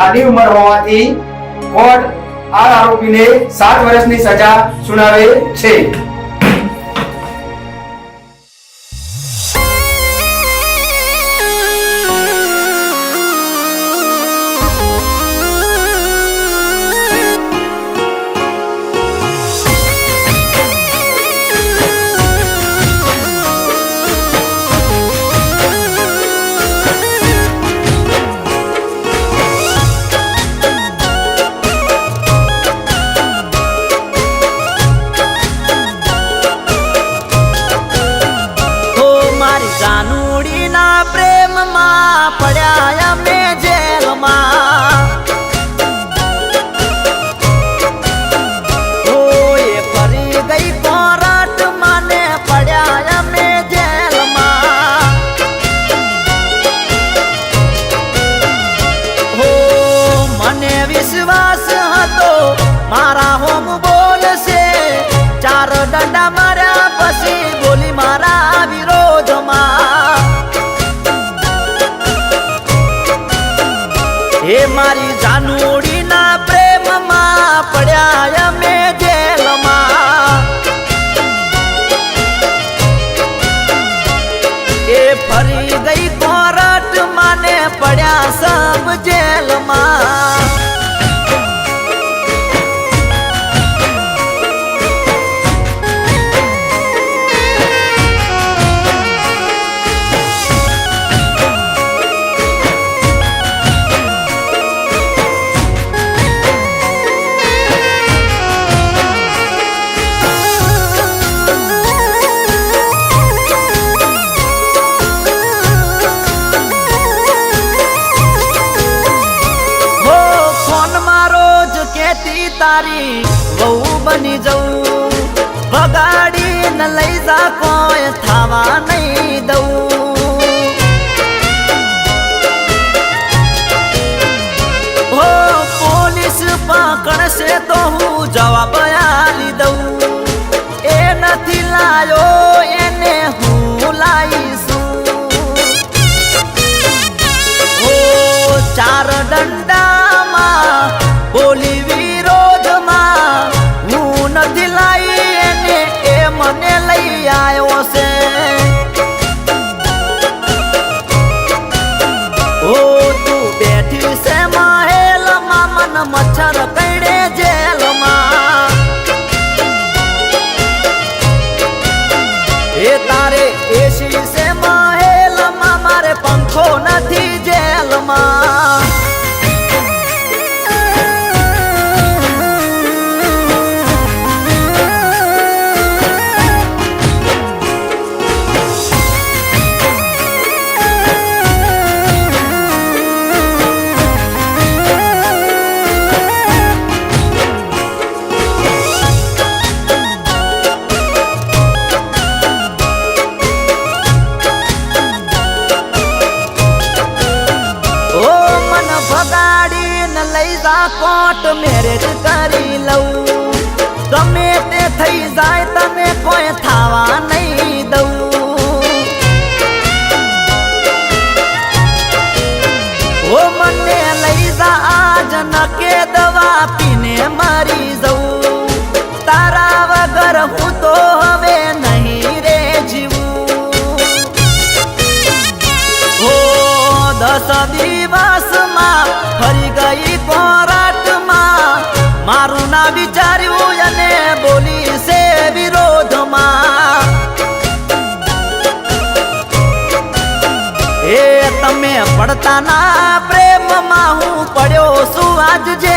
આની ઉંમર હોવાથી કોર્ટ આ આરોપીને 7 વર્ષની સજા સુનાવે છે। मारा होम बोल से 4 डंडा मारा पसी बोली मारा विरोध मा हे मारी जानूड़ी ना प्रेम मा पड़ा में जेल मा ए फरी गई कोरट माने पड़ा सब जेल मा। तारी वहू बनी जाऊ बगाड़ी न लई जा कोई थावा नहीं दऊ हो पुलिस पकड़ से तो हूँ जवाब आली दऊ ए नथी लायो एने हूँ लाईसू हो 4 डंडा मा बोली मने लई आयो से ओ तू बैठी से महल मा मन मच्छर कड़े जेल मा ए तारे एसी से महल मा मारे पंखो नथी जेल मा। कोर्ट मैरेज करी लऊ गमे ते थई जाए तने कोई थावा नहीं दऊ ओ मने लई जा आज न के दवा पीने मरी जाऊ तारा वगर हूँ तो हवे नहीं रे जीवू हो 10 दिवस मा फरी गई कोराट मा मारू ना विचार्यू यने बोली से विरोध मा ए तमे पड़ता ना प्रेम मा हूँ पड़ो सु आज जे